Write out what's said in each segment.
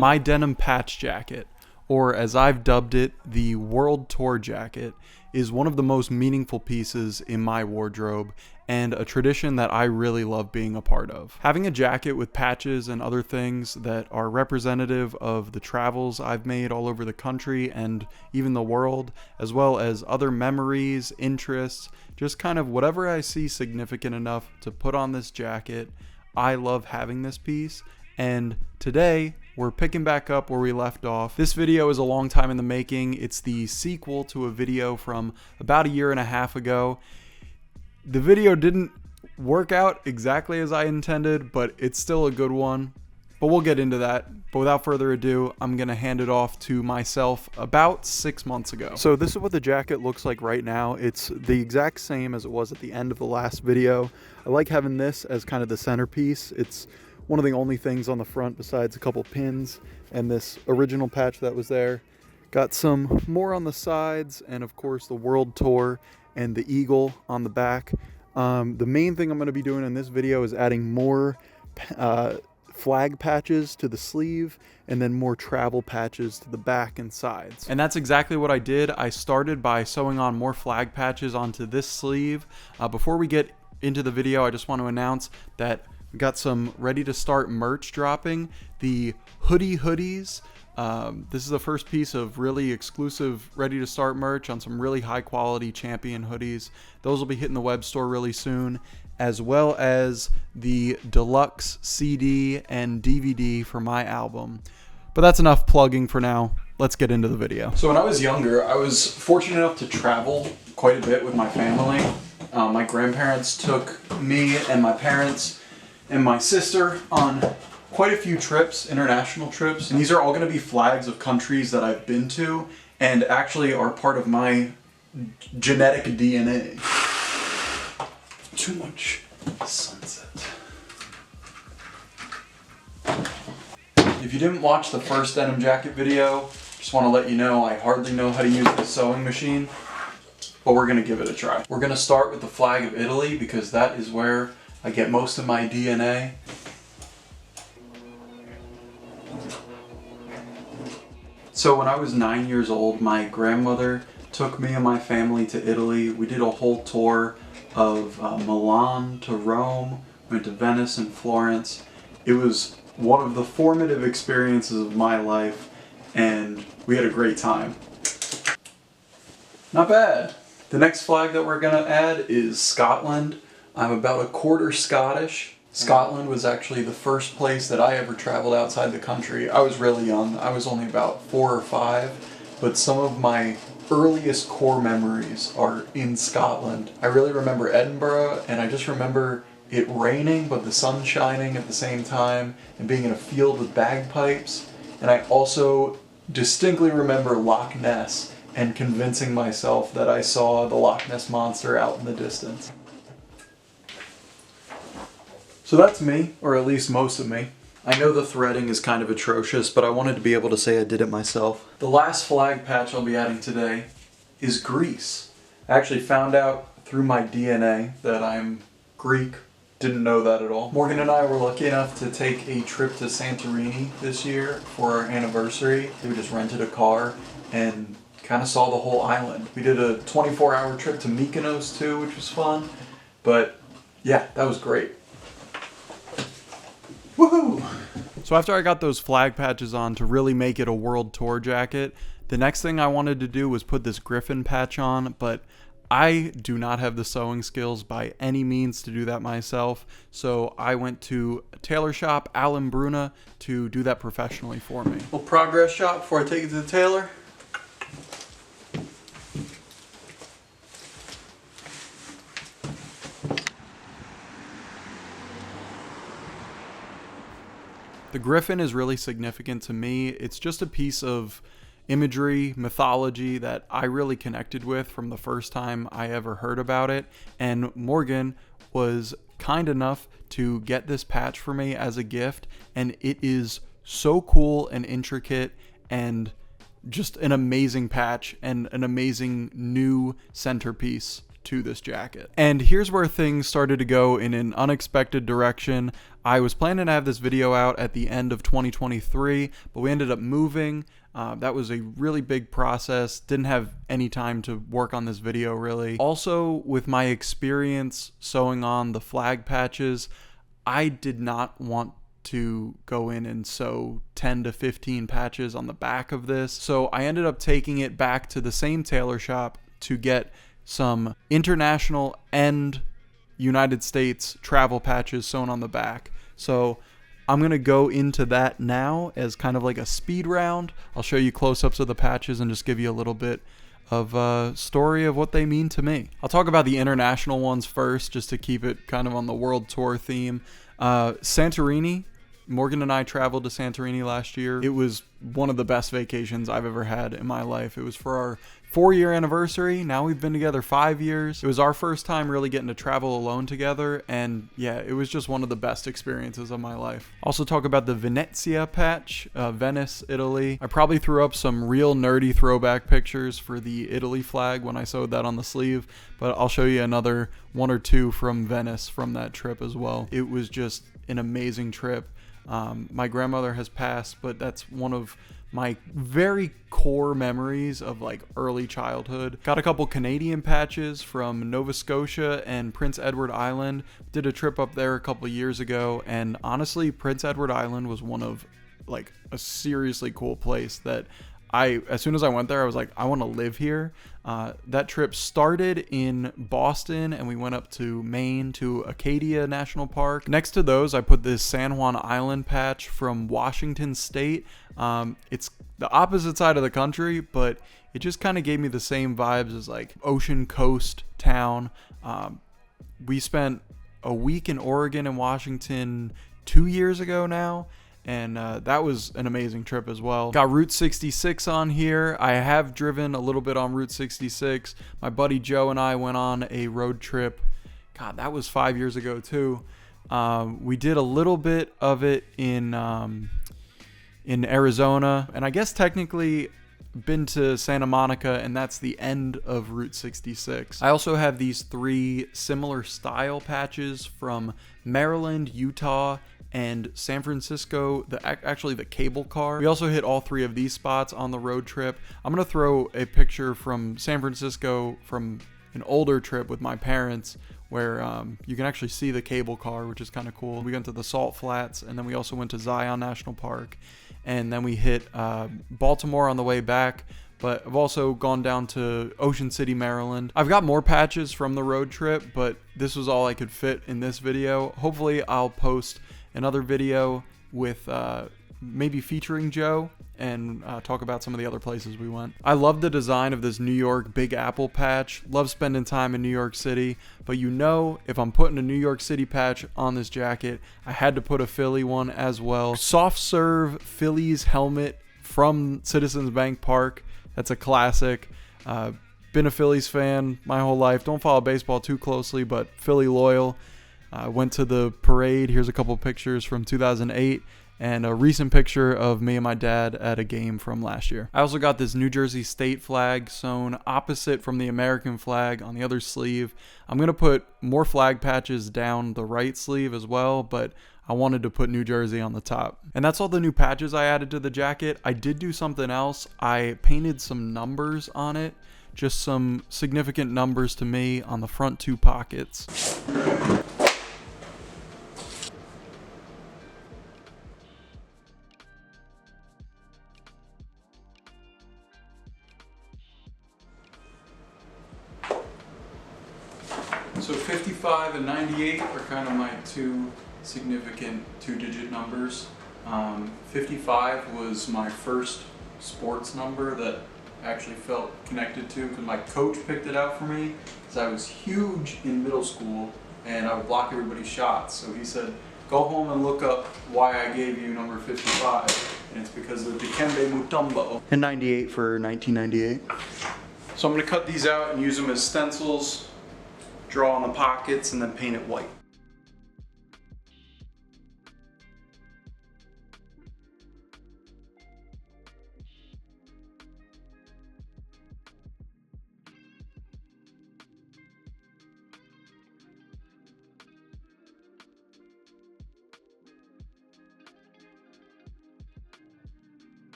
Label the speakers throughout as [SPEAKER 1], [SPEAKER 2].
[SPEAKER 1] My denim patch jacket, or as I've dubbed it, the World Tour jacket, is one of the most meaningful pieces in my wardrobe and a tradition that I really love being a part of. Having a jacket with patches and other things that are representative of the travels I've made all over the country and even the world, as well as other memories, interests, just kind of whatever I see significant enough to put on this jacket. I love having this piece, and today we're picking back up where we left off. This video is a long time in the making. It's the sequel to a video from about 1.5 years ago. The video didn't work out exactly as I intended, but it's still a good one. But we'll get into that. But without further ado, I'm gonna hand it off to myself about 6 months ago. So this is what the jacket looks like right now. It's the exact same as it was at the end of the last video. I like having this as kind of the centerpiece. It's one of the only things on the front besides a couple pins and this original patch that was there. Got some more on the sides, and of course the World Tour and the eagle on the back. The main thing I'm going to be doing in this video is adding more flag patches to the sleeve and then more travel patches to the back and sides. And that's exactly what I did. I started by sewing on more flag patches onto this sleeve. Before we get into the video, I just want to announce that we got some ready to start merch dropping. The hoodies. This is the first piece of really exclusive ready to start merch on some really high quality Champion hoodies. Those will be hitting the web store really soon, as well as the deluxe CD and DVD for my album. But that's enough plugging for now. Let's get into the video. So when I was younger, I was fortunate enough to travel quite a bit with my family. My grandparents took me and my parents and my sister on quite a few trips, international trips. And these are all going to be flags of countries that I've been to and actually are part of my genetic DNA. Too much sunset. If you didn't watch the first denim jacket video, just want to let you know I hardly know how to use the sewing machine, but we're going to give it a try. We're going to start with the flag of Italy because that is where I get most of my DNA. So when I was 9 years old, my grandmother took me and my family to Italy. We did a whole tour of Milan to Rome, went to Venice and Florence. It was one of the formative experiences of my life, and we had a great time. Not bad. The next flag that we're gonna add is Scotland. I'm about a quarter Scottish. Scotland was actually the first place that I ever traveled outside the country. I was really young. I was only about 4 or 5, but some of my earliest core memories are in Scotland. I really remember Edinburgh, and I just remember it raining but the sun shining at the same time and being in a field with bagpipes. And I also distinctly remember Loch Ness and convincing myself that I saw the Loch Ness Monster out in the distance. So that's me, or at least most of me. I know the threading is kind of atrocious, but I wanted to be able to say I did it myself. The last flag patch I'll be adding today is Greece. I actually found out through my DNA that I'm Greek. Didn't know that at all. Morgan and I were lucky enough to take a trip to Santorini this year for our anniversary. We just rented a car and kind of saw the whole island. We did a 24-hour trip to Mykonos too, which was fun. But yeah, that was great. Woohoo! So after I got those flag patches on to really make it a World Tour jacket, the next thing I wanted to do was put this griffin patch on, but I do not have the sewing skills by any means to do that myself, so I went to a tailor shop, Alan Bruna, to do that professionally for me. Little progress shot before I take it to the tailor. The griffin is really significant to me. It's just a piece of imagery, mythology that I really connected with from the first time I ever heard about it. And Morgan was kind enough to get this patch for me as a gift, and it is so cool and intricate and just an amazing patch and an amazing new centerpiece to this jacket. And here's where things started to go in an unexpected direction. I was planning to have this video out at the end of 2023, but we ended up moving. That was a really big process. Didn't have any time to work on this video really. Also, with my experience sewing on the flag patches, I did not want to go in and sew 10 to 15 patches on the back of this. So I ended up taking it back to the same tailor shop to get some international and United States travel patches sewn on the back. So I'm going to go into that now as kind of like a speed round. I'll show you close-ups of the patches and just give you a little bit of a story of what they mean to me. I'll talk about the international ones first, just to keep it kind of on the world tour theme. Santorini. Morgan and I traveled to Santorini last year. It was one of the best vacations I've ever had in my life. It was for our 4-year anniversary. Now we've been together 5 years. It was our first time really getting to travel alone together, and yeah, it was just one of the best experiences of my life. Also talk about the Venezia patch, Venice, Italy. I probably threw up some real nerdy throwback pictures for the Italy flag when I sewed that on the sleeve, but I'll show you another one or two from Venice from that trip as well. It was just an amazing trip. My grandmother has passed, but that's one of my very core memories of like early childhood. Got a couple Canadian patches from Nova Scotia and Prince Edward Island. Did a trip up there a couple years ago, and honestly, Prince Edward Island was one of like a seriously cool place that as soon as I went there, I was like, I want to live here. That trip started in Boston, and we went up to Maine to Acadia National Park. Next to those, I put this San Juan Island patch from Washington State. It's the opposite side of the country, but it just kind of gave me the same vibes as like ocean coast town. We spent a week in Oregon and Washington 2 years ago now. And that was an amazing trip as well. Got Route 66 on here. I have driven a little bit on Route 66. My buddy Joe and I went on a road trip. God, that was 5 years ago too. We did a little bit of it in Arizona, and I guess technically been to Santa Monica, and that's the end of Route 66. I also have these 3 similar style patches from Maryland, Utah, and San Francisco, actually the cable car. We also hit all 3 of these spots on the road trip. I'm gonna throw a picture from San Francisco from an older trip with my parents where you can actually see the cable car, which is kind of cool. We went to the Salt Flats, and then we also went to Zion National Park, and then we hit Baltimore on the way back. But I've also gone down to Ocean City, Maryland. I've got more patches from the road trip, but this was all I could fit in this video. Hopefully I'll post another video with maybe featuring Joe and talk about some of the other places we went. I love the design of this New York Big Apple patch. Love spending time in New York City, but you know, if I'm putting a New York City patch on this jacket, I had to put a Philly one as well. Soft serve Phillies helmet from Citizens Bank Park. That's a classic. Been a Phillies fan my whole life. Don't follow baseball too closely, but Philly loyal. Went to the parade. Here's a couple pictures from 2008 and a recent picture of me and my dad at a game from last year. I also got this New Jersey state flag sewn opposite from the American flag on the other sleeve. I'm going to put more flag patches down the right sleeve as well, but I wanted to put New Jersey on the top. And that's all the new patches I added to the jacket. I did do something else. I painted some numbers on it, just some significant numbers to me on the front 2 pockets. So 55 and 98 are kind of my 2 significant 2-digit numbers. 55 was my first sports number that I actually felt connected to because my coach picked it out for me because I was huge in middle school and I would block everybody's shots. So he said, go home and look up why I gave you number 55. And it's because of Dikembe Mutombo. And 98 for 1998. So I'm going to cut these out and use them as stencils, draw on the pockets, and then paint it white.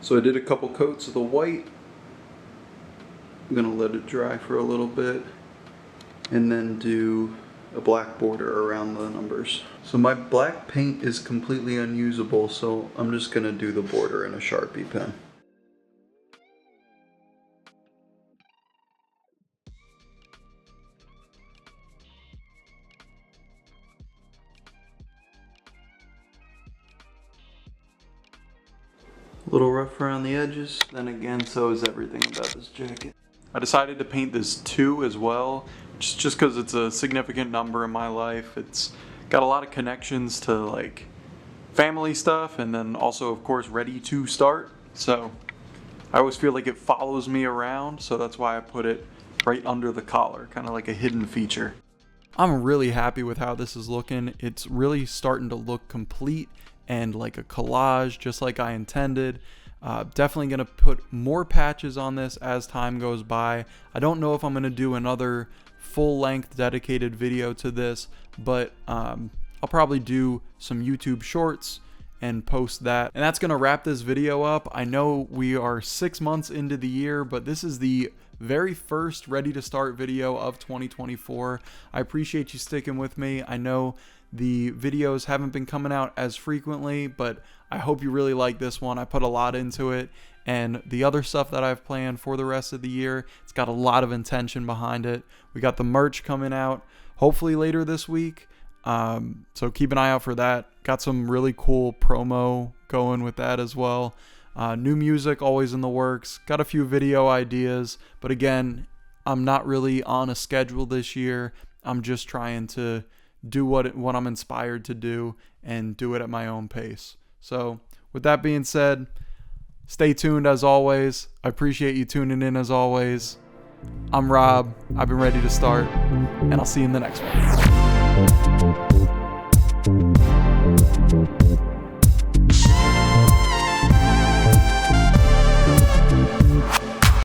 [SPEAKER 1] So I did a couple coats of the white. I'm gonna let it dry for a little bit and then do a black border around the numbers. So my black paint is completely unusable, so I'm just gonna do the border in a Sharpie pen. A little rough around the edges, then again, so is everything about this jacket. I decided to paint this 2 as well, just because it's a significant number in my life. It's got a lot of connections to like family stuff, and then also of course ready to start. So I always feel like it follows me around, so that's why I put it right under the collar, kind of like a hidden feature. I'm really happy with how this is looking. It's really starting to look complete and like a collage, just like I intended. Definitely gonna put more patches on this as time goes by. I don't know if I'm gonna do another full-length dedicated video to this, but I'll probably do some YouTube shorts and post that. And that's gonna wrap this video up. I know we are 6 months into the year, but this is the very first ready to start video of 2024. I appreciate you sticking with me. I know the videos haven't been coming out as frequently, but I hope you really like this one. I put a lot into it, and the other stuff that I've planned for the rest of the year, it's got a lot of intention behind it. We got the merch coming out hopefully later this week, so keep an eye out for that. Got some really cool promo going with that as well. New music always in the works. Got a few video ideas, but again, I'm not really on a schedule this year. I'm just trying to do what I'm inspired to do and do it at my own pace. So with that being said, stay tuned as always. I appreciate you tuning in as always. I'm Rob. I've been ready to start, and I'll see you in the next one.